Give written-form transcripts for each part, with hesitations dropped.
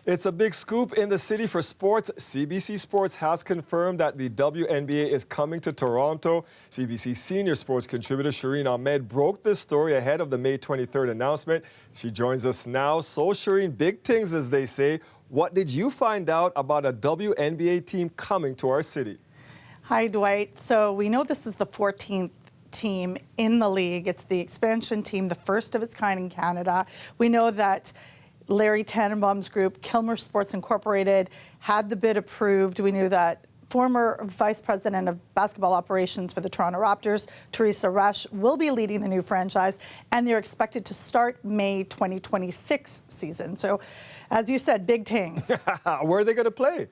It's a big scoop in the city for sports. CBC Sports has confirmed that the WNBA is coming to Toronto. CBC senior sports contributor Shireen Ahmed broke this story ahead of the May 23rd announcement. She joins us now. So, Shireen, big things, as they say. What did you find out about a WNBA team coming to our city? Hi, Dwight. So we know this is the 14th team in the league. It's the expansion team, the first of its kind in Canada. We know that Larry Tanenbaum's group, Kilmer Sports Incorporated, had the bid approved. We knew that former Vice President of Basketball Operations for the Toronto Raptors, Teresa Rush, will be leading the new franchise, and they're expected to start May 2026 season. So, as you said, big things. Where are they going to play?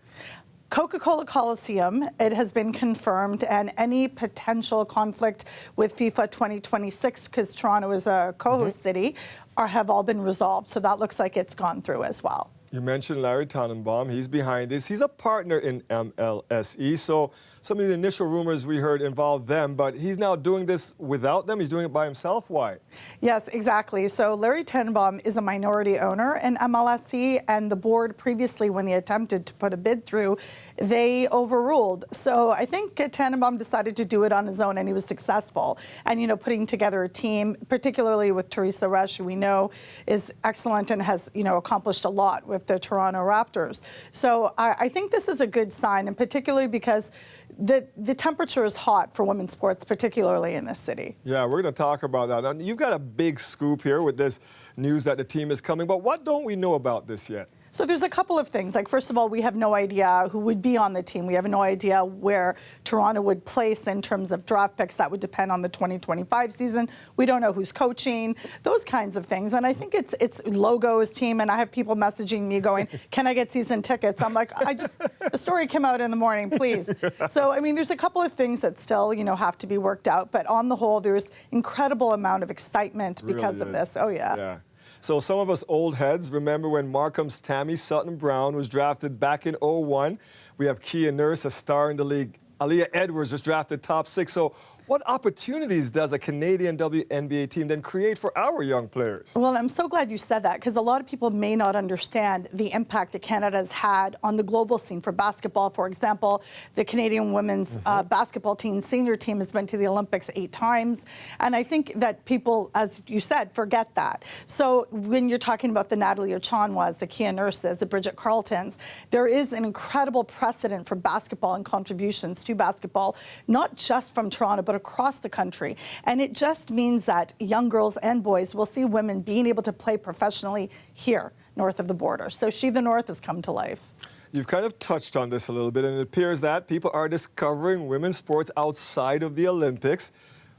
Coca-Cola Coliseum, it has been confirmed, and any potential conflict with FIFA 2026, because Toronto is a co-host city, have all been resolved. So that looks like it's gone through as well. You mentioned Larry Tanenbaum. He's behind this. He's a partner in MLSE. So some of the initial rumors we heard involved them, but he's now doing this without them. He's doing it by himself. Why? Yes, exactly. So Larry Tanenbaum is a minority owner in MLSE, and the board previously, when they attempted to put a bid through, they overruled. So I think Tanenbaum decided to do it on his own, and he was successful. And, you know, putting together a team, particularly with Teresa Rush, who we know is excellent and has, you know, accomplished a lot with the Toronto Raptors. So I think this is a good sign, and particularly because the temperature is hot for women's sports, particularly in this city. Yeah, we're going to talk about that. Now, you've got a big scoop here with this news that the team is coming, but what don't we know about this yet? So there's a couple of things. Like, first of all, we have no idea who would be on the team. We have no idea where Toronto would place in terms of draft picks. That would depend on the 2025 season. We don't know who's coaching, those kinds of things. And I think it's logos, team, and I have people messaging me going, can I get season tickets? I'm like, the story came out in the morning, please. So, I mean, there's a couple of things that still, you know, have to be worked out. But on the whole, there's incredible amount of excitement because of this. Oh, yeah. So some of us old heads remember when Markham's Tammy Sutton-Brown was drafted back in 2001. We have Kia Nurse, a star in the league. Aaliyah Edwards was drafted top 6. So what opportunities does a Canadian WNBA team then create for our young players? Well, I'm so glad you said that, because a lot of people may not understand the impact that Canada has had on the global scene for basketball. For example, the Canadian women's basketball team, senior team, has been to the Olympics 8 times. And I think that people, as you said, forget that. So when you're talking about the Natalie Ochanwas, the Kia Nurses, the Bridget Carltons, there is an incredible precedent for basketball and contributions to basketball, not just from Toronto, but across the country. And it just means that young girls and boys will see women being able to play professionally here, north of the border. So She the North has come to life. You've kind of touched on this a little bit, and it appears that people are discovering women's sports outside of the Olympics.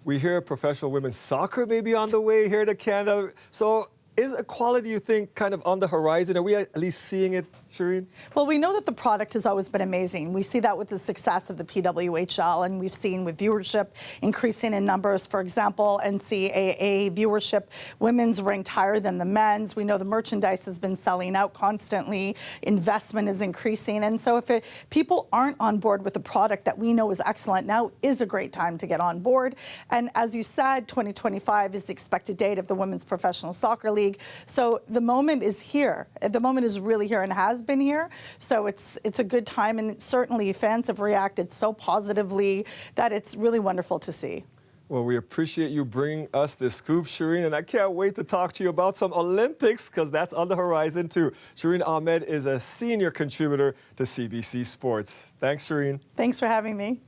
We hear professional women's soccer may be on the way here to Canada. So is equality, you think, kind of on the horizon? Are we at least seeing it, Shireen? Well, we know that the product has always been amazing. We see that with the success of the PWHL, and we've seen with viewership increasing in numbers. For example, NCAA viewership, women's ranked higher than the men's. We know the merchandise has been selling out constantly. Investment is increasing. And so if people aren't on board with the product that we know is excellent, now is a great time to get on board. And as you said, 2025 is the expected date of the Women's Professional Soccer League. So the moment is here. The moment is really here and has been here. So it's a good time, and certainly fans have reacted so positively that it's really wonderful to see. Well, we appreciate you bringing us this scoop, Shireen, and I can't wait to talk to you about some Olympics, because that's on the horizon too. Shireen Ahmed is a senior contributor to CBC Sports. Thanks, Shireen. Thanks for having me.